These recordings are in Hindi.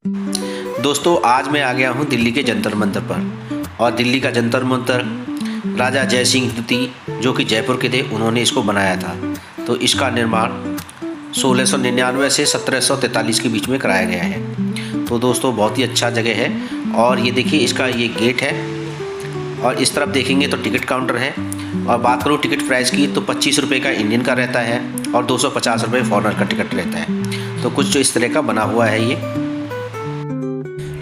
दोस्तों आज मैं आ गया हूँ दिल्ली के जंतर मंतर पर। और दिल्ली का जंतर मंतर राजा जय सिंह द्वितीय जो कि जयपुर के थे उन्होंने इसको बनाया था। तो इसका निर्माण 1699 से 1743 के बीच में कराया गया है। तो दोस्तों बहुत ही अच्छा जगह है। और ये देखिए इसका ये गेट है और इस तरफ देखेंगे तो टिकट काउंटर है। और बात करूँ टिकट प्राइस की तो 25 रुपये का इंडियन का रहता है और 250 रुपये फॉरेनर का टिकट रहता है। तो कुछ जो इस तरह का बना हुआ है ये।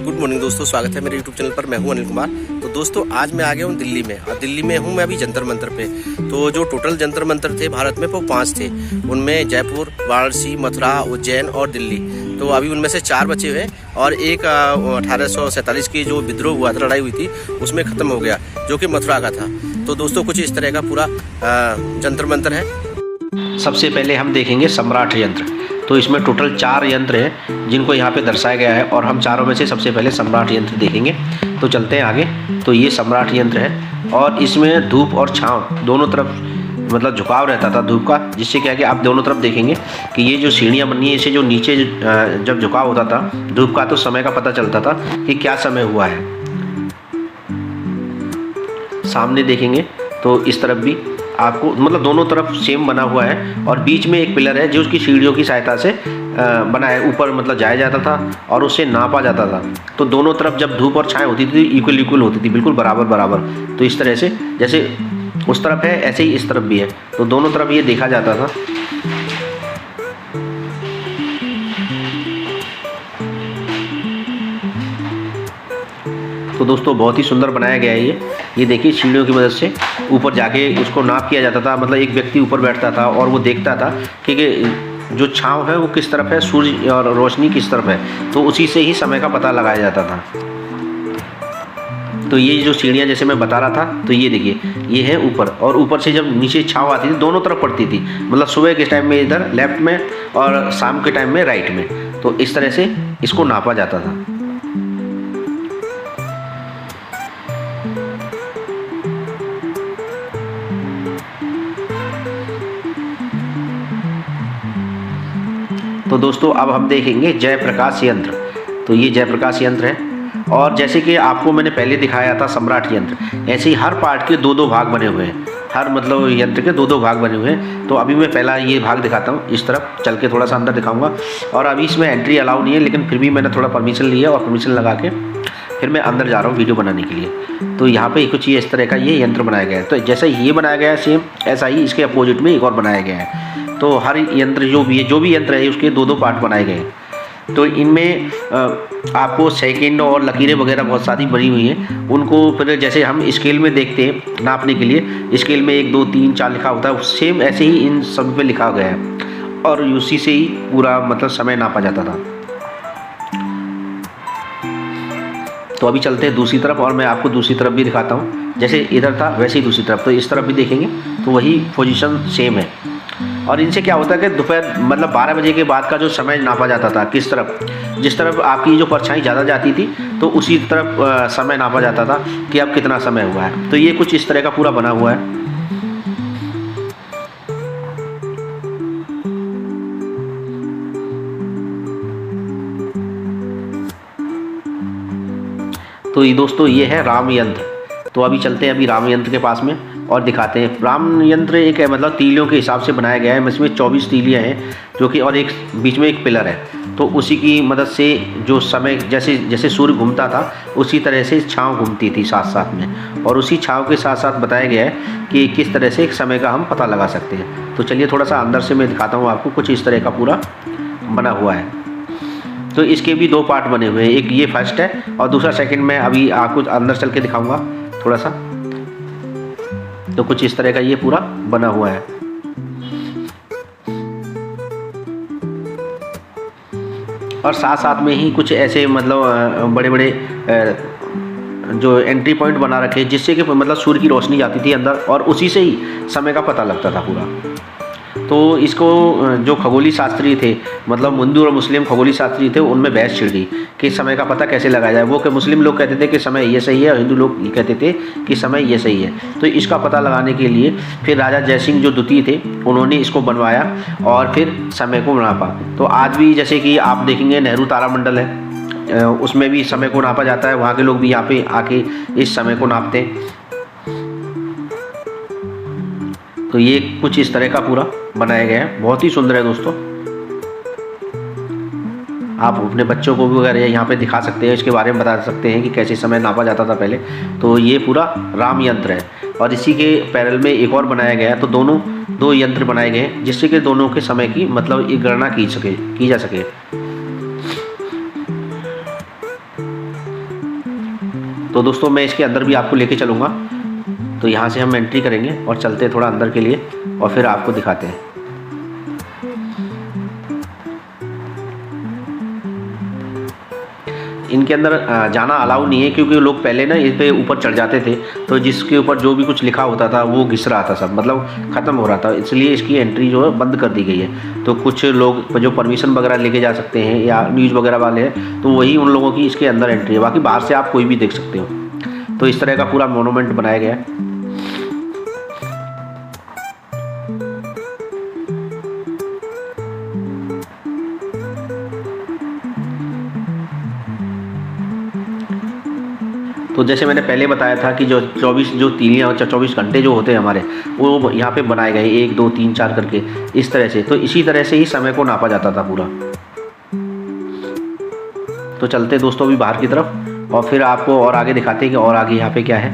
गुड मॉर्निंग दोस्तों, स्वागत है मेरे यूट्यूब चैनल पर। मैं हूं अनिल कुमार। तो दोस्तों आज मैं आ गया हूं दिल्ली में और दिल्ली में हूं मैं अभी जंतर मंतर पे। तो जो टोटल जंतर मंतर थे भारत में वो 5 थे। उनमें जयपुर, वाराणसी, मथुरा, उज्जैन और दिल्ली। तो अभी उनमें से 4 बचे हुए और एक 1847 की जो विद्रोह हुआ था, लड़ाई हुई थी, उसमें ख़त्म हो गया जो कि मथुरा का था। तो दोस्तों कुछ इस तरह का पूरा जंतर मंतर है। सबसे पहले हम देखेंगे सम्राट यंत्र। तो इसमें टोटल 4 यंत्र हैं जिनको यहाँ पे दर्शाया गया है और हम चारों में से सबसे पहले सम्राट यंत्र देखेंगे। तो चलते हैं आगे। तो ये सम्राट यंत्र है और इसमें धूप और छांव दोनों तरफ मतलब झुकाव रहता था धूप का, जिससे क्या है कि आप दोनों तरफ देखेंगे कि ये जो सीढ़ियाँ बनी है इसे जो नीचे जब झुकाव होता था धूप का तो समय का पता चलता था कि क्या समय हुआ है। सामने देखेंगे तो इस तरफ भी आपको मतलब दोनों तरफ सेम बना हुआ है और बीच में एक पिलर है जो उसकी सीढ़ियों की सहायता से बना है। ऊपर मतलब जाया जाता था और उससे नापा जाता था। तो दोनों तरफ जब धूप और छाया होती थी इक्वल होती थी, बिल्कुल बराबर बराबर। तो इस तरह से जैसे उस तरफ है ऐसे ही इस तरफ भी है, तो दोनों तरफ ये देखा जाता था। तो दोस्तों बहुत ही सुंदर बनाया गया है ये देखिए सीढ़ियों की मदद से ऊपर जाके उसको नाप किया जाता था। मतलब एक व्यक्ति ऊपर बैठता था और वो देखता था कि जो छांव है वो किस तरफ है, सूर्य और रोशनी किस तरफ है, तो उसी से ही समय का पता लगाया जाता था। तो ये जो सीढ़ियाँ जैसे मैं बता रहा था, तो ये देखिए ये है ऊपर, और ऊपर से जब नीचे छांव आती थी दोनों तरफ पड़ती थी। मतलब सुबह के टाइम में इधर लेफ्ट में और शाम के टाइम में राइट में। तो इस तरह से इसको नापा जाता था। तो दोस्तों अब हम देखेंगे जयप्रकाश यंत्र। तो ये जयप्रकाश यंत्र है और जैसे कि आपको मैंने पहले दिखाया था सम्राट यंत्र, ऐसे ही हर पार्ट के 2-2 भाग बने हुए हैं। हर मतलब यंत्र के 2-2 भाग बने हुए हैं। तो अभी मैं पहला ये भाग दिखाता हूँ, इस तरफ चल के थोड़ा सा अंदर दिखाऊंगा। और अभी इसमें एंट्री अलाउ नहीं है, लेकिन फिर भी मैंने थोड़ा परमिशन लिया और परमिशन लगा के फिर मैं अंदर जा रहा हूँ वीडियो बनाने के लिए। तो यहाँ पे कुछ ये इस तरह का ये यंत्र बनाया गया है। तो जैसे ये बनाया गया है सेम ऐसा ही इसके अपोजिट में एक और बनाया गया है। तो हर यंत्र जो भी यंत्र है उसके 2-2 पार्ट बनाए गए हैं। तो इनमें आपको सेकंड और लकीरें वगैरह बहुत सारी बनी हुई हैं। उनको फिर जैसे हम स्केल में देखते हैं नापने के लिए, स्केल में 1 2 3 4 लिखा होता है, सेम ऐसे ही इन सब पे लिखा गया है और उसी से ही पूरा मतलब समय नापा जाता था। तो अभी चलते हैं दूसरी तरफ और मैं आपको दूसरी तरफ भी दिखाता हूँ। जैसे इधर था वैसे ही दूसरी तरफ, तो इस तरफ भी देखेंगे तो वही पोजीशन सेम है। और इनसे क्या होता है कि दोपहर मतलब 12 बजे के बाद का जो समय नापा जाता था, किस तरफ जिस तरफ आपकी जो परछाई ज़्यादा जाती थी तो उसी तरफ समय नापा जाता था कि अब कितना समय हुआ है। तो ये कुछ इस तरह का पूरा बना हुआ है। तो ये दोस्तों ये है राम यंत्र। तो अभी चलते हैं अभी राम यंत्र के पास में और दिखाते हैं। राम यंत्र एक है मतलब तीलियों के हिसाब से बनाया गया है। इसमें 24 तीलियाँ हैं जो कि और एक बीच में एक पिलर है। तो उसी की मदद से जो समय जैसे जैसे सूर्य घूमता था उसी तरह से छांव घूमती थी साथ साथ में, और उसी छांव के साथ साथ बताया गया है कि किस तरह से एक समय का हम पता लगा सकते हैं। तो चलिए थोड़ा सा अंदर से मैं दिखाता हूँ आपको। कुछ इस तरह का पूरा बना हुआ है। तो इसके भी 2 पार्ट बने हुए हैं, एक ये फर्स्ट है और दूसरा सेकंड में अभी आपको अंदर चल के दिखाऊंगा थोड़ा सा। तो कुछ इस तरह का ये पूरा बना हुआ है। और साथ साथ में ही कुछ ऐसे मतलब बड़े बड़े जो एंट्री पॉइंट बना रखे जिससे कि मतलब सूर्य की रोशनी जाती थी अंदर और उसी से ही समय का पता लगता था पूरा। तो इसको जो खगोली शास्त्री थे मतलब हिंदू और मुस्लिम खगोली शास्त्री थे उनमें बहस छिड़ गई कि समय का पता कैसे लगाया जाए। वो कि मुस्लिम लोग कहते थे कि समय ये सही है और हिंदू लोग ये कहते थे कि समय ये सही है। तो इसका पता लगाने के लिए फिर राजा जय सिंह जो द्वितीय थे उन्होंने इसको बनवाया और फिर समय को नापा। तो आज भी जैसे कि आप देखेंगे नेहरू तारामंडल है उसमें भी समय को नापा जाता है। वहाँ के लोग भी यहाँ पे आके इस समय को नापते हैं। तो ये कुछ इस तरह का पूरा बनाया गया है, बहुत ही सुंदर है दोस्तों। आप अपने बच्चों को भी अगर यहाँ पे दिखा सकते हैं, इसके बारे में बता सकते हैं कि कैसे समय नापा जाता था पहले। तो ये पूरा राम यंत्र है और इसी के पैरेलल में एक और बनाया गया है। तो दोनों दो यंत्र बनाए गए हैं जिससे कि दोनों के समय की मतलब एक गणना की जा सके। तो दोस्तों मैं इसके अंदर भी आपको लेके चलूँगा। तो यहाँ से हम एंट्री करेंगे और चलते हैं थोड़ा अंदर के लिए और फिर आपको दिखाते हैं। इनके अंदर जाना अलाउ नहीं है क्योंकि लोग पहले ना इस पे ऊपर चढ़ जाते थे, तो जिसके ऊपर जो भी कुछ लिखा होता था वो घिस रहा था, सब मतलब ख़त्म हो रहा था, इसलिए इसकी एंट्री जो है बंद कर दी गई है। तो कुछ लोग जो परमिशन वगैरह लेके जा सकते हैं या न्यूज़ वगैरह वाले हैं तो वही उन लोगों की इसके अंदर एंट्री है, बाकी बाहर से आप कोई भी देख सकते हो। तो इस तरह का पूरा मोनूमेंट बनाया गया है। तो जैसे मैंने पहले बताया था कि जो 24 जो तीलियाँ 24 घंटे जो होते हैं हमारे, वो यहाँ पे बनाए गए 1 2 3 4 करके इस तरह से। तो इसी तरह से ही समय को नापा जाता था पूरा। तो चलते दोस्तों अभी बाहर की तरफ और फिर आपको और आगे दिखाते हैं कि और आगे यहाँ पे क्या है।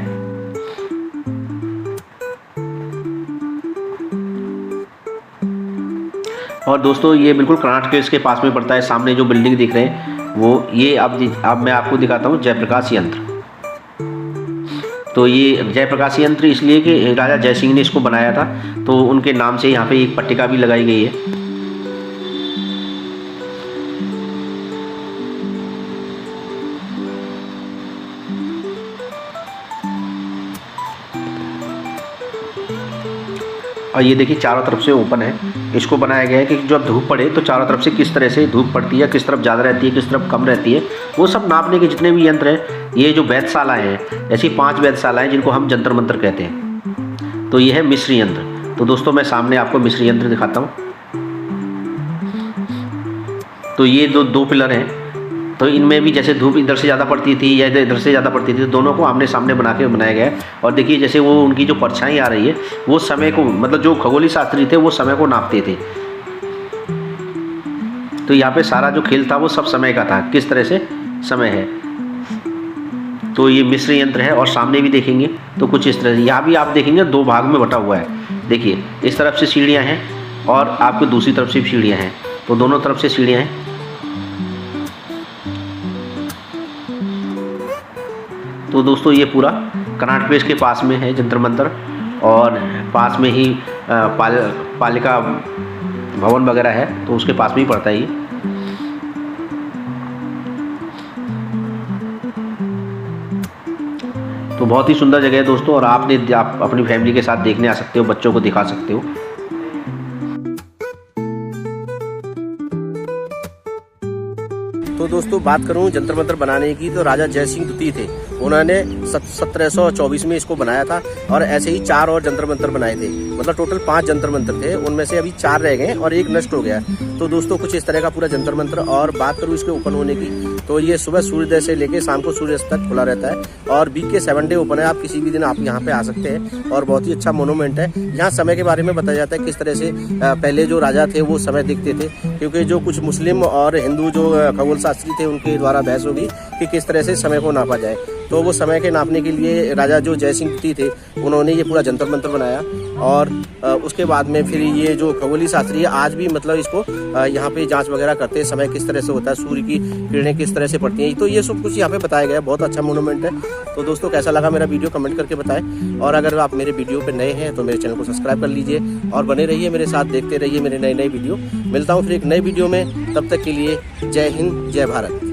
और दोस्तों ये बिल्कुल कर्नाटक के इसके पास में पड़ता है। सामने जो बिल्डिंग दिख रहे हैं वो ये अब मैं आपको दिखाता हूँ जयप्रकाश यंत्र। तो ये जयप्रकाश यंत्र इसलिए कि राजा जय सिंह ने इसको बनाया था, तो उनके नाम से यहाँ पे एक पट्टिका भी लगाई गई है। और ये देखिए चारों तरफ से ओपन है। इसको बनाया गया है कि जब धूप पड़े तो चारों तरफ से किस तरह से धूप पड़ती है, किस तरफ ज़्यादा रहती है, किस तरफ कम रहती है, वो सब नापने के जितने भी यंत्र हैं। ये जो वेधशाला है, ऐसी 5 वेधशालाएँ जिनको हम जंतर मंतर कहते हैं। तो ये है मिस्र यंत्र। तो दोस्तों मैं सामने आपको मिस्र यंत्र दिखाता हूँ। तो ये दो पिलर हैं। तो इनमें भी जैसे धूप इधर से ज़्यादा पड़ती थी या इधर से ज़्यादा पड़ती थी, तो दोनों को आमने सामने बना के बनाया गया है। और देखिए जैसे वो उनकी जो परछाई आ रही है वो समय को, मतलब जो खगोलीय शास्त्री थे वो समय को नापते थे। तो यहाँ पे सारा जो खेल था वो सब समय का था, किस तरह से समय है। तो ये मिस्र यंत्र है और सामने भी देखेंगे तो कुछ इस तरह से। यहाँ भी आप देखेंगे 2 भाग में बटा हुआ है। देखिए इस तरफ से सीढ़ियाँ हैं और आपको दूसरी तरफ से भी सीढ़ियाँ हैं। तो दोनों तरफ से सीढ़ियाँ हैं। तो दोस्तों ये पूरा कर्नाटक प्लेस के पास में है जंतर मंतर, और पास में ही पालिका भवन वगैरह है, तो उसके पास में ही पड़ता है ये। तो बहुत ही सुंदर जगह है दोस्तों, और आप अपनी फैमिली के साथ देखने आ सकते हो, बच्चों को दिखा सकते हो। तो दोस्तों बात करूं जंतर मंतर बनाने की, तो राजा जय सिंह द्वितीय थे, उन्होंने 1724 में इसको बनाया था। और ऐसे ही 4 और जंतर मंतर बनाए थे, मतलब टोटल 5 जंतर मंतर थे, उनमें से अभी 4 रह गए और 1 नष्ट हो गया। तो दोस्तों कुछ इस तरह का पूरा जंतर मंतर। और बात करूँ इसके ओपन होने की, तो ये सुबह सूर्योदय से लेके शाम को सूर्यास्त तक खुला रहता है और वीक के 7 डे ओपन है। आप किसी भी दिन आप यहाँ पे आ सकते हैं और बहुत ही अच्छा मोनूमेंट है। यहाँ समय के बारे में बताया जाता है किस तरह से पहले जो राजा थे वो समय देखते थे, क्योंकि जो कुछ मुस्लिम और हिंदू जो खगोल शास्त्री थे उनके द्वारा बहस होगी कि किस तरह से समय को नापा जाए। तो वो समय के नापने के लिए राजा जो जय सिंह द्वितीय थे उन्होंने ये पूरा जंतर मंतर बनाया। और उसके बाद में फिर ये जो खगोलीय शास्त्री है आज भी मतलब इसको यहाँ पे जांच वगैरह करते हैं, समय किस तरह से होता है, सूर्य की किरणें किस तरह से पड़ती हैं। तो ये सब कुछ यहाँ पे बताया गया है, बहुत अच्छा मोनूमेंट है। तो दोस्तों कैसा लगा मेरा वीडियो कमेंट करके बताएं, और अगर आप मेरे वीडियो पे नए हैं तो मेरे चैनल को सब्सक्राइब कर लीजिए और बने रहिए मेरे साथ, देखते रहिए मेरे नए वीडियो। मिलता हूँ फिर एक नए वीडियो में, तब तक के लिए जय हिंद जय भारत।